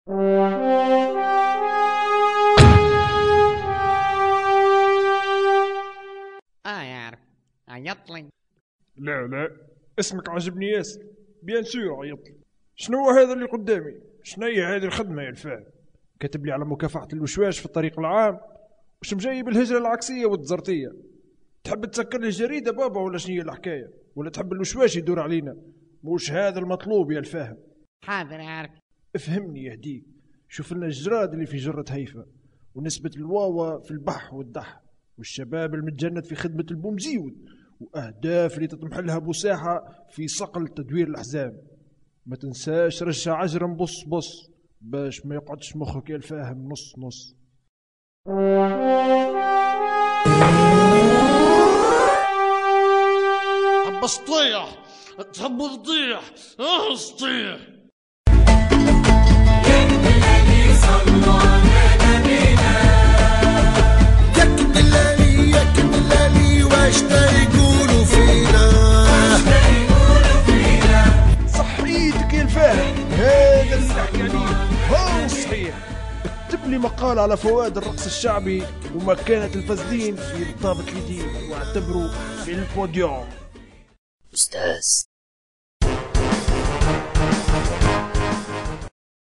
يعرف عيطلي. لا لا، اسمك عجبني ياسر. بيان سور عيطلي. شنو هذا اللي قدامي؟ شنيا هذه الخدمة يا الفاهم؟ كاتب لي على مكافحة الوشواش في الطريق العام، وش مجاي بالهجرة العكسية والتزرطية؟ تحب تسكر لي الجريدة بابا ولا شنيا الحكاية؟ ولا تحب الوشواش يدور علينا؟ مش هذا المطلوب يا الفاهم. حاضر عارف. افهمني يهديك، شوف لنا الجراد اللي في جرة هيفا، ونسبة الواوا في البح والدح، والشباب المتجند في خدمة البومزيود، وأهداف اللي تطمح لها بساحة في صقل تدوير الأحزاب. ما تنساش رشة عجرة بص بص باش ما يقعدش مخك يا الفاهم نص نص. حب سطيح، تحب تطيح سطيح. هذا اللي نحكي عليه هو صحيح. اكتب لي مقال على فوائد الرقص الشعبي ومكانة الفاسدين في رطابة اليدين، واعتبره في البوديوم. أستاذ